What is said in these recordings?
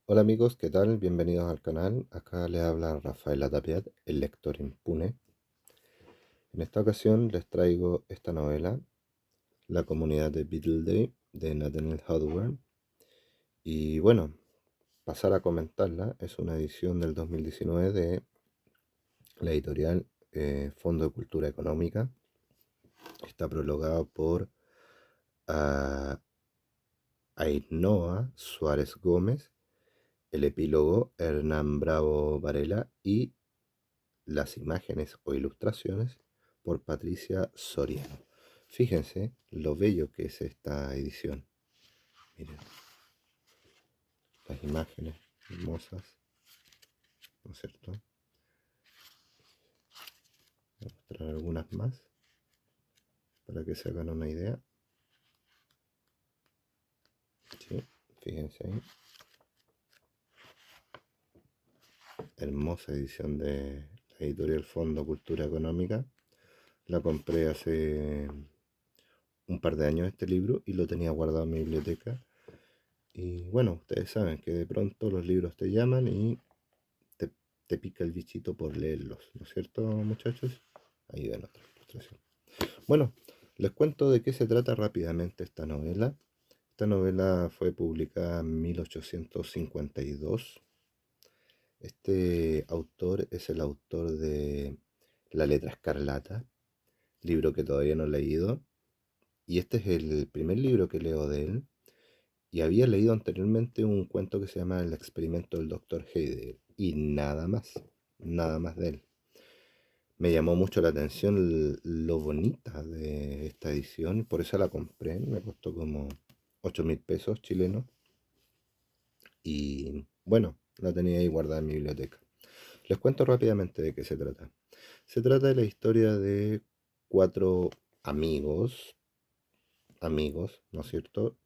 Hola amigos, ¿qué tal? Bienvenidos al canal. Acá les habla Rafael Tapiat, el lector impune. En esta ocasión les traigo esta novela, La comunidad de Beetlejuice, de Nathaniel Hawthorne. Y bueno, pasar a comentarla, es una edición del 2019 de la editorial Fondo de Cultura Económica. Está prologado por ah, Ainhoa Suárez Gómez, el epílogo Hernán Bravo Varela y las imágenes o ilustraciones por Patricia Soriano. Fíjense lo bello que es esta edición. Miren, las imágenes hermosas, ¿no es cierto? Voy a mostrar algunas más para que se hagan una idea. Sí, fíjense ahí. Hermosa edición de la editorial Fondo Cultura Económica. La compré hace un par de años este libro y lo tenía guardado en mi biblioteca. Y bueno, ustedes saben que de pronto los libros te llaman y te, te pica el bichito por leerlos, ¿no es cierto, muchachos? Ahí ven otra ilustración. Bueno, les cuento de qué se trata rápidamente esta novela. Esta novela fue publicada en 1852. Este autor es el autor de La letra escarlata, libro que todavía no he leído. Y este es el primer libro que leo de él. Y había leído anteriormente un cuento que se llama El experimento del doctor Heidegger. Y nada más de él. Me llamó mucho la atención lo bonita de esta edición, por eso la compré. Me costó como 8.000 pesos chilenos. Y bueno, la tenía ahí guardada en mi biblioteca. Les cuento rápidamente de qué se trata. Se trata de la historia de cuatro amigos, ¿no es cierto?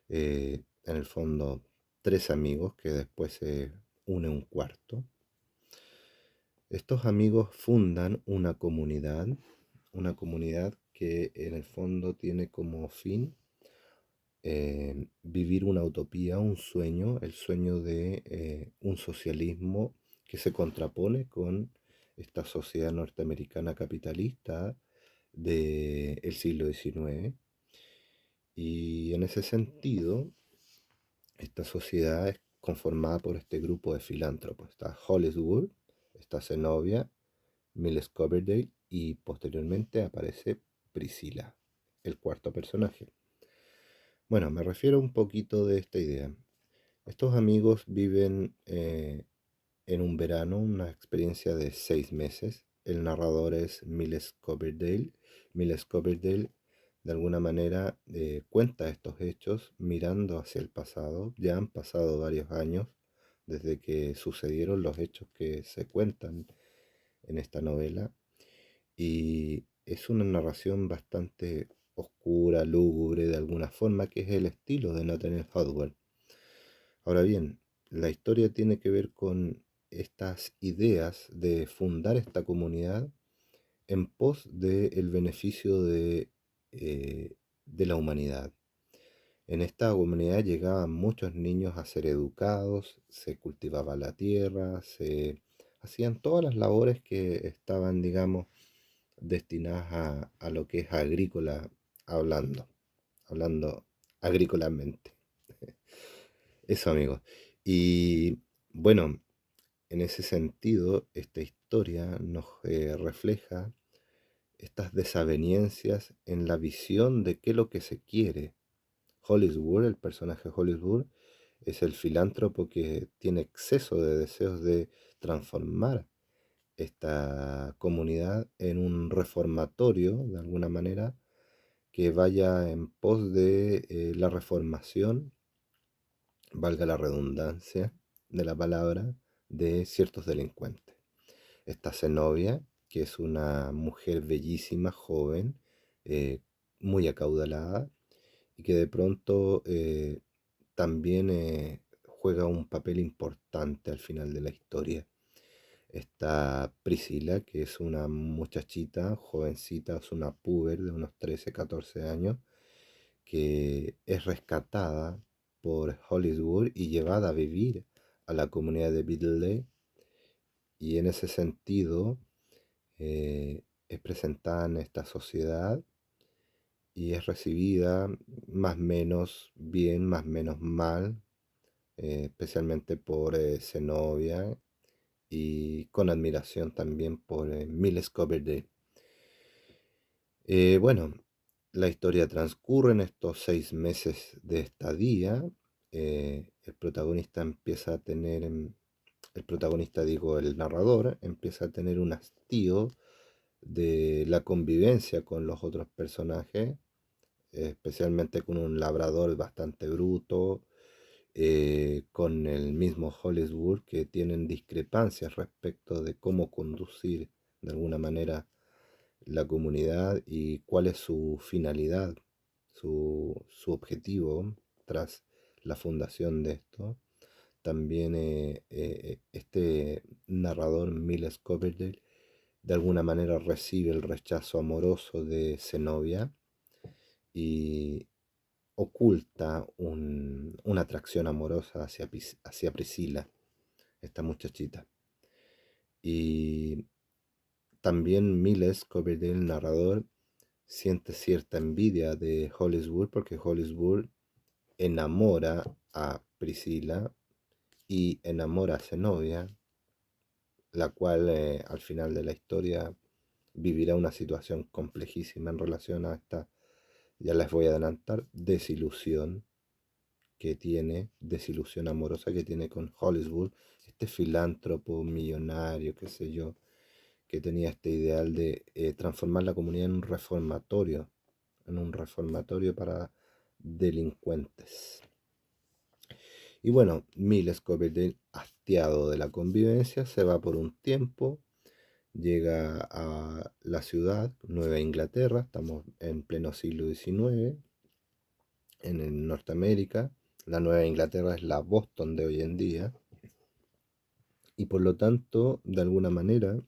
En el fondo, tres amigos que después se une un cuarto. Estos amigos fundan una comunidad que en el fondo tiene como fin vivir una utopía, un sueño, el sueño de un socialismo que se contrapone con esta sociedad norteamericana capitalista del siglo XIX. Y en ese sentido, esta sociedad es conformada por este grupo de filántropos. Está Hollywood, está Zenobia, Miles Coverdale y posteriormente aparece Priscila, el cuarto personaje. Bueno, me refiero un poquito de esta idea. Estos amigos viven en un verano, una experiencia de 6 meses. El narrador es Miles Coverdale. Miles Coverdale de alguna manera cuenta estos hechos mirando hacia el pasado. Ya han pasado varios años desde que sucedieron los hechos que se cuentan en esta novela. Y es una narración bastante oscura, lúgubre de alguna forma, que es el estilo de Nathaniel Hawthorne. Ahora bien, la historia tiene que ver con estas ideas de fundar esta comunidad en pos del beneficio de la humanidad. En esta comunidad llegaban muchos niños a ser educados, se cultivaba la tierra, se hacían todas las labores que estaban, digamos, destinadas a lo que es agrícola hablando, hablando agrícolamente. Eso, amigos. Y bueno, en ese sentido, esta historia nos refleja estas desavenencias en la visión de qué es lo que se quiere. Hollywood, el personaje Hollywood, es el filántropo que tiene exceso de deseos de transformar esta comunidad en un reformatorio, de alguna manera, que vaya en pos de la reformación, valga la redundancia de la palabra, de ciertos delincuentes. Está Zenobia, que es una mujer bellísima, joven, eh, muy acaudalada, y que de pronto también juega un papel importante al final de la historia. Está Priscila, que es una muchachita, jovencita, es una puber de unos 13, 14 años, que es rescatada por Hollywood y llevada a vivir a la comunidad de Beatle, y en ese sentido es presentada en esta sociedad y es recibida más o menos bien, más o menos mal, especialmente por Zenobia y con admiración también por Miles Coverdale. Bueno, la historia transcurre en estos 6 meses de estadía. El protagonista empieza a tener, el protagonista digo, el narrador, empieza a tener un hastío de la convivencia con los otros personajes, especialmente con un labrador bastante bruto, con el mismo Hollywood, que tienen discrepancias respecto de cómo conducir de alguna manera la comunidad y cuál es su finalidad, su objetivo tras la fundación de esto. También este narrador, Miles Coverdale, de alguna manera recibe el rechazo amoroso de Zenobia y oculta una atracción amorosa hacia Priscila, esta muchachita. Y también Miles Coverdale, el narrador, siente cierta envidia de Hollywood porque Hollywood enamora a Priscila y enamora a Zenobia, la cual al final de la historia vivirá una situación complejísima en relación a esta, ya les voy a adelantar, desilusión amorosa que tiene con Hollywood, este filántropo millonario, qué sé yo, que tenía este ideal de transformar la comunidad en un reformatorio para delincuentes. Y bueno, Miles Coverdale, hastiado de la convivencia, se va por un tiempo, llega a la ciudad, Nueva Inglaterra, estamos en pleno siglo XIX, en Norteamérica. La Nueva Inglaterra es la Boston de hoy en día, y por lo tanto, de alguna manera,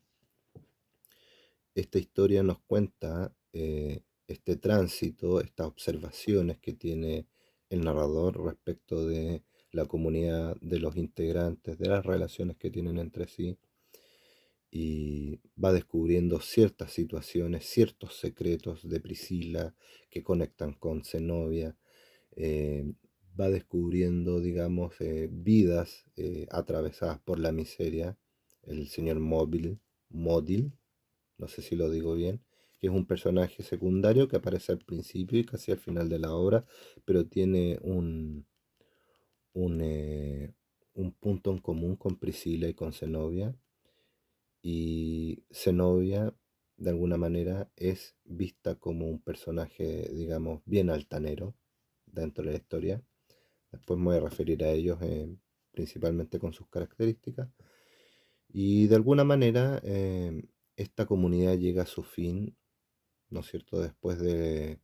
esta historia nos cuenta este tránsito, estas observaciones que tiene el narrador respecto de la comunidad, de los integrantes, de las relaciones que tienen entre sí, y va descubriendo ciertas situaciones, ciertos secretos de Priscila que conectan con Zenobia. eh, Va descubriendo, digamos, vidas atravesadas por la miseria. El señor Modil, no sé si lo digo bien, que es un personaje secundario que aparece al principio y casi al final de la obra, pero tiene un, eh, un punto en común con Priscila y con Zenobia. Y Zenobia, de alguna manera, es vista como un personaje, digamos, bien altanero dentro de la historia. Después me voy a referir a ellos principalmente con sus características. Y de alguna manera, esta comunidad llega a su fin, ¿no es cierto? Después de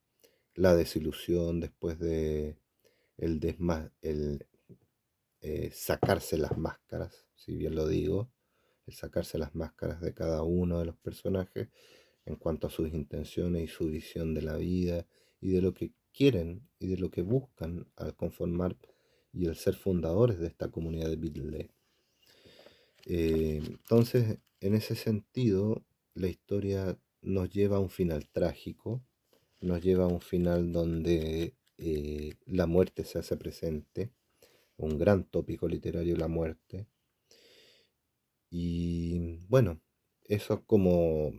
la desilusión, después de el sacarse las máscaras, si bien lo digo, el sacarse las máscaras de cada uno de los personajes en cuanto a sus intenciones y su visión de la vida y de lo que quieren y de lo que buscan al conformar y el ser fundadores de esta comunidad de Beatle. Entonces, en ese sentido, la historia nos lleva a un final trágico, nos lleva a un final donde la muerte se hace presente, un gran tópico literario, la muerte. Y bueno, eso es como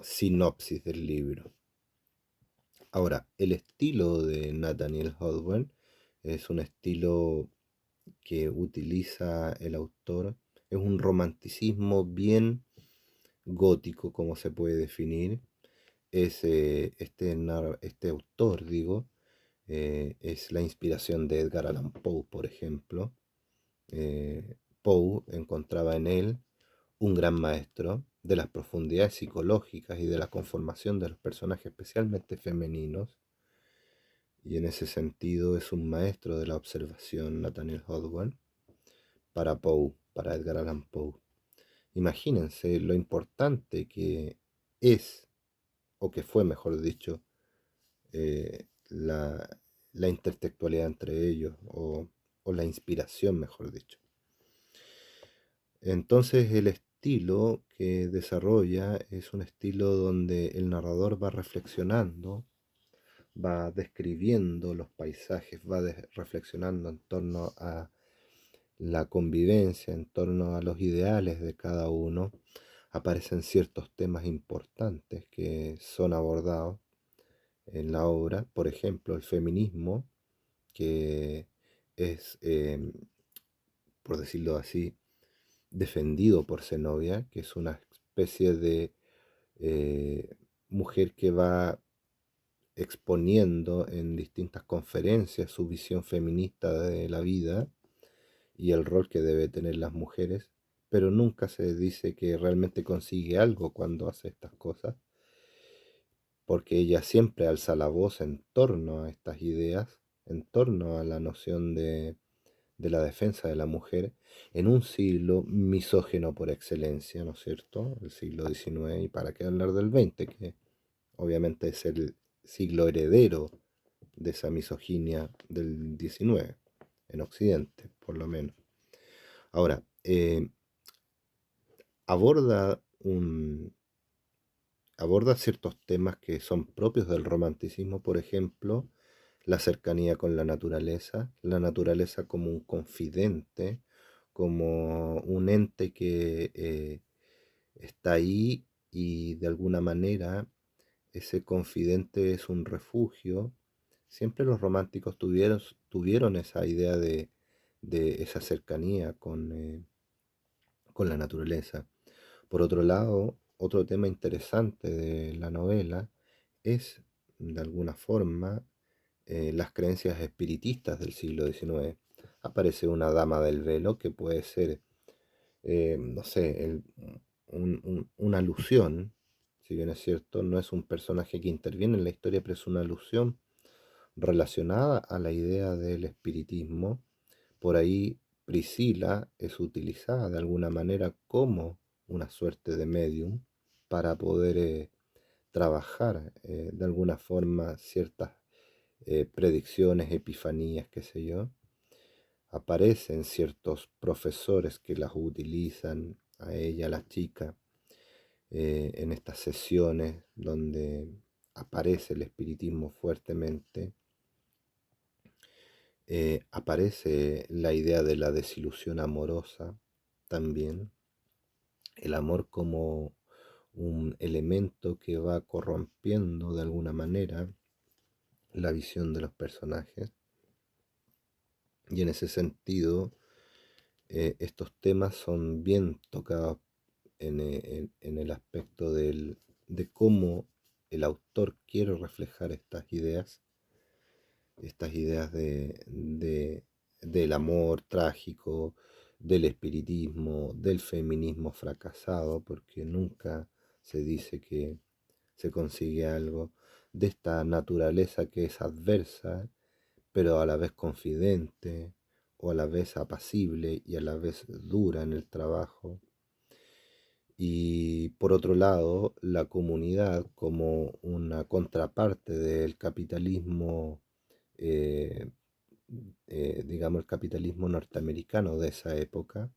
sinopsis del libro. Ahora, el estilo de Nathaniel Hawthorne es un estilo que utiliza el autor, es un romanticismo bien gótico, como se puede definir. Es este autor, digo, es la inspiración de Edgar Allan Poe, por ejemplo. Poe encontraba en él un gran maestro de las profundidades psicológicas y de la conformación de los personajes, especialmente femeninos, y en ese sentido es un maestro de la observación, Nathaniel Hawthorne, para Poe, para Edgar Allan Poe. Imagínense lo importante que es, o que fue, mejor dicho, la intertextualidad entre ellos, o la inspiración, mejor dicho. Entonces el estilo que desarrolla es un estilo donde el narrador va reflexionando, va describiendo los paisajes, va reflexionando en torno a la convivencia, en torno a los ideales de cada uno. Aparecen ciertos temas importantes que son abordados en la obra, por ejemplo, el feminismo, que es, por decirlo así, defendido por Zenobia, que es una especie de eh, mujer que va exponiendo en distintas conferencias su visión feminista de la vida y el rol que debe tener las mujeres, pero nunca se dice que realmente consigue algo cuando hace estas cosas, porque ella siempre alza la voz en torno a estas ideas, en torno a la noción de la defensa de la mujer, en un siglo misógeno por excelencia, ¿no es cierto? El siglo XIX, y para qué hablar del XX, que obviamente es el siglo heredero de esa misoginia del XIX, en Occidente, por lo menos. Ahora, aborda aborda ciertos temas que son propios del romanticismo, por ejemplo, la cercanía con la naturaleza como un confidente, como un ente que está ahí y de alguna manera ese confidente es un refugio. Siempre los románticos tuvieron esa idea de esa cercanía con la naturaleza. Por otro lado, otro tema interesante de la novela es, de alguna forma, las creencias espiritistas del siglo XIX. Aparece una dama del velo que puede ser, no sé, una alusión, si bien es cierto, no es un personaje que interviene en la historia, pero es una alusión relacionada a la idea del espiritismo. Por ahí Priscila es utilizada de alguna manera como una suerte de medium para poder trabajar de alguna forma ciertas predicciones, epifanías, qué sé yo. Aparecen ciertos profesores que las utilizan a ella, a la chica, en estas sesiones donde aparece el espiritismo fuertemente. Aparece la idea de la desilusión amorosa también, el amor como un elemento que va corrompiendo de alguna manera la visión de los personajes. Y en ese sentido, estos temas son bien tocados en el aspecto de cómo el autor quiere reflejar estas ideas del amor trágico, del espiritismo, del feminismo fracasado, porque nunca se dice que se consigue algo, de esta naturaleza que es adversa, pero a la vez confidente, o a la vez apacible y a la vez dura en el trabajo. Y por otro lado, la comunidad como una contraparte del capitalismo, eh, digamos, el capitalismo norteamericano de esa época,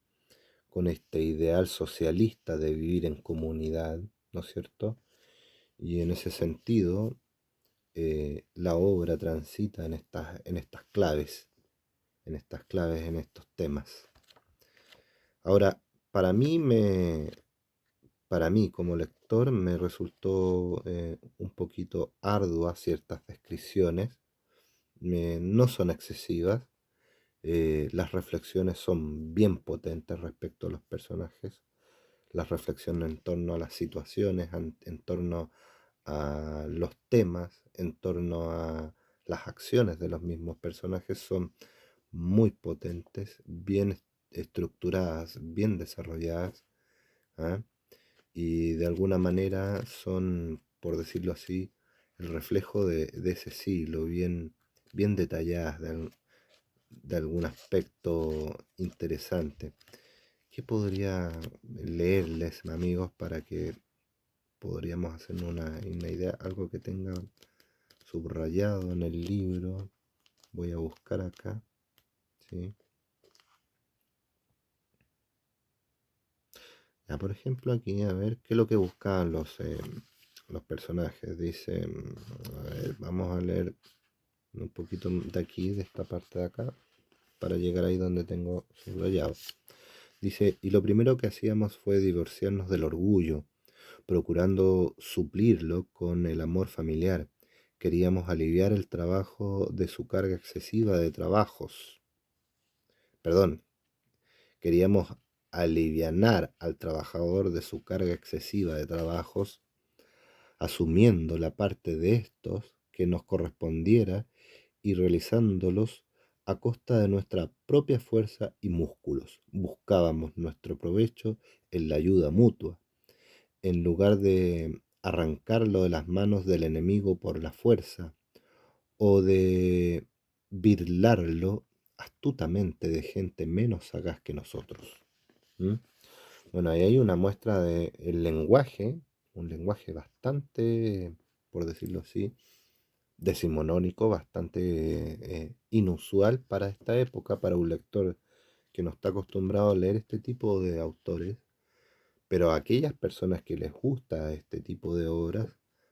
con este ideal socialista de vivir en comunidad, ¿no es cierto? Y en ese sentido, la obra transita en estas claves, en estos temas. Ahora, para mí para mí como lector me resultó un poquito ardua ciertas descripciones, no son excesivas, las reflexiones son bien potentes respecto a los personajes, las reflexiones en torno a las situaciones, en torno a los temas, en torno a las acciones de los mismos personajes son muy potentes, bien estructuradas, bien desarrolladas, ¿ah? Y de alguna manera son, por decirlo así, el reflejo de ese siglo, bien detalladas de algún aspecto interesante. ¿Qué podría leerles, amigos, para que podríamos hacer una idea, algo que tenga subrayado en el libro? Voy a buscar acá, ¿sí? Ya, por ejemplo, aquí, a ver, ¿qué es lo que buscaban los personajes? Dice, a ver, vamos a leer un poquito de aquí, de esta parte de acá, para llegar ahí donde tengo subrayado. Dice, y lo primero que hacíamos fue divorciarnos del orgullo, procurando suplirlo con el amor familiar. Queríamos aliviar el trabajo de su carga excesiva de trabajos. Perdón, queríamos alivianar al trabajador de su carga excesiva de trabajos, asumiendo la parte de estos que nos correspondiera y realizándolos a costa de nuestra propia fuerza y músculos. Buscábamos nuestro provecho en la ayuda mutua, en lugar de arrancarlo de las manos del enemigo por la fuerza o de birlarlo astutamente de gente menos sagaz que nosotros. ¿Mm? Bueno, ahí hay una muestra del lenguaje, un lenguaje bastante, por decirlo así, decimonónico, bastante inusual para esta época, para un lector que no está acostumbrado a leer este tipo de autores, pero a aquellas personas que les gusta este tipo de obras,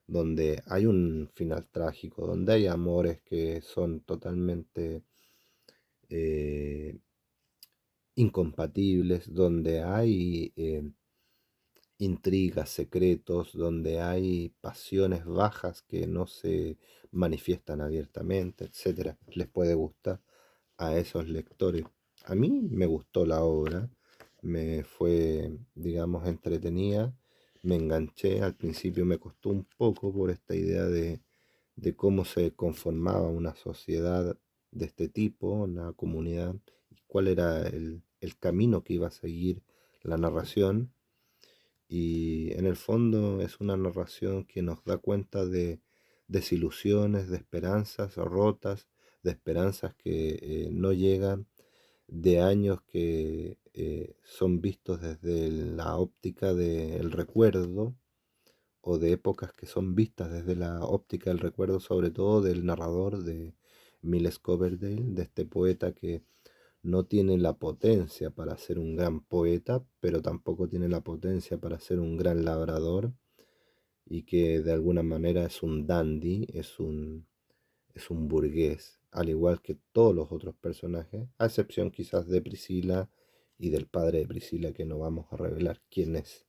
donde hay un final trágico, donde hay amores que son totalmente eh, incompatibles, donde hay intrigas, secretos, donde hay pasiones bajas que no se manifiestan abiertamente, etcétera. Les puede gustar a esos lectores. A mí me gustó la obra, me fue, digamos, entretenida, me enganché, al principio me costó un poco por esta idea de cómo se conformaba una sociedad de este tipo, una comunidad, y cuál era el camino que iba a seguir la narración, y en el fondo es una narración que nos da cuenta de desilusiones, de esperanzas rotas, de esperanzas que no llegan, de años que son vistos desde la óptica del recuerdo, o de épocas que son vistas desde la óptica del recuerdo, sobre todo del narrador de Miles Coverdale, de este poeta que no tiene la potencia para ser un gran poeta, pero tampoco tiene la potencia para ser un gran labrador, y que de alguna manera es un dandy, es un burgués, al igual que todos los otros personajes, a excepción quizás de Priscila y del padre de Priscila, que no vamos a revelar quién es,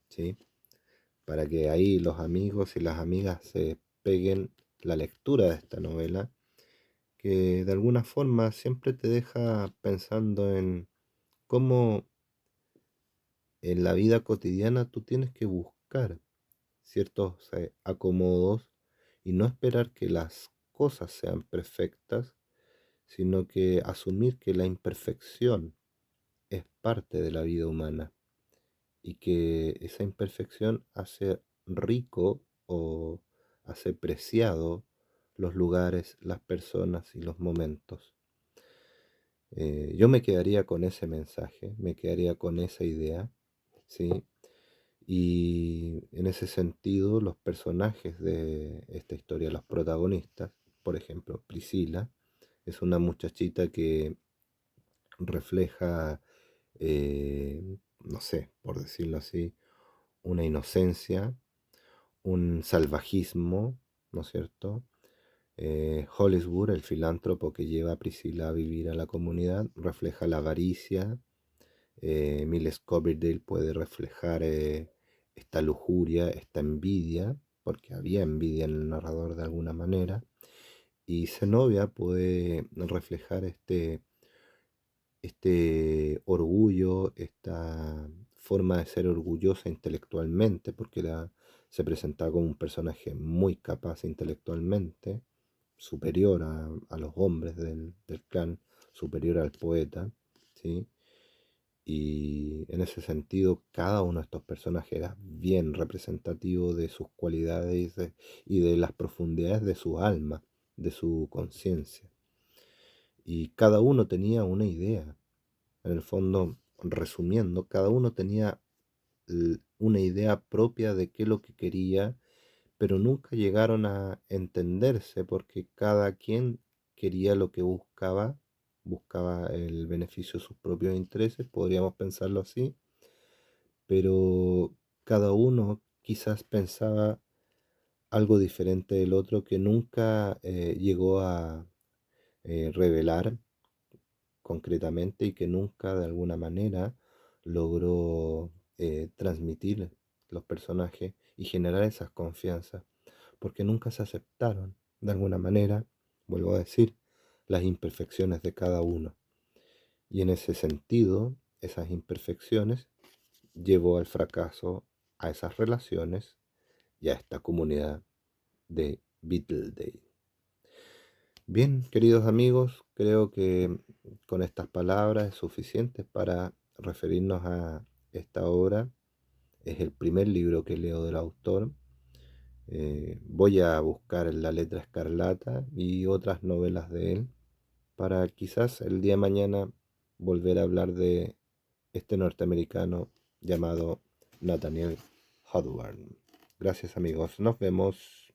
¿sí? Para que ahí los amigos y las amigas se peguen la lectura de esta novela, que de alguna forma siempre te deja pensando en cómo en la vida cotidiana tú tienes que buscar ciertos acomodos y no esperar que las cosas sean perfectas, sino que asumir que la imperfección es parte de la vida humana y que esa imperfección hace rico o hace preciado los lugares, las personas y los momentos. Yo me quedaría con ese mensaje, me quedaría con esa idea, ¿sí? Y en ese sentido, los personajes de esta historia, los protagonistas, por ejemplo, Priscila, es una muchachita que refleja, no sé, por decirlo así, una inocencia, un salvajismo, ¿no es cierto? Holliswood, el filántropo que lleva a Priscila a vivir a la comunidad, refleja la avaricia. Miles Coverdale puede reflejar esta lujuria, esta envidia, porque había envidia en el narrador de alguna manera, y Zenobia puede reflejar este orgullo, esta forma de ser orgullosa intelectualmente, porque se presentaba como un personaje muy capaz intelectualmente, superior a los hombres del clan, superior al poeta, ¿sí? Y en ese sentido, cada uno de estos personajes era bien representativo de sus cualidades y de las profundidades de su alma, de su conciencia. Y cada uno tenía una idea. En el fondo, resumiendo, cada uno tenía una idea propia de qué es lo que quería, pero nunca llegaron a entenderse porque cada quien quería lo que buscaba, buscaba el beneficio de sus propios intereses, podríamos pensarlo así, pero cada uno quizás pensaba algo diferente del otro que nunca llegó a revelar concretamente y que nunca de alguna manera logró transmitir los personajes y generar esas confianzas, porque nunca se aceptaron de alguna manera, vuelvo a decir, las imperfecciones de cada uno. Y en ese sentido, esas imperfecciones llevó al fracaso a esas relaciones y a esta comunidad de Beatleday. Bien, queridos amigos, creo que con estas palabras es suficiente para referirnos a esta obra. Es el primer libro que leo del autor. Voy a buscar La letra escarlata y otras novelas de él para quizás el día de mañana volver a hablar de este norteamericano llamado Nathaniel Hawthorne. Gracias amigos, nos vemos.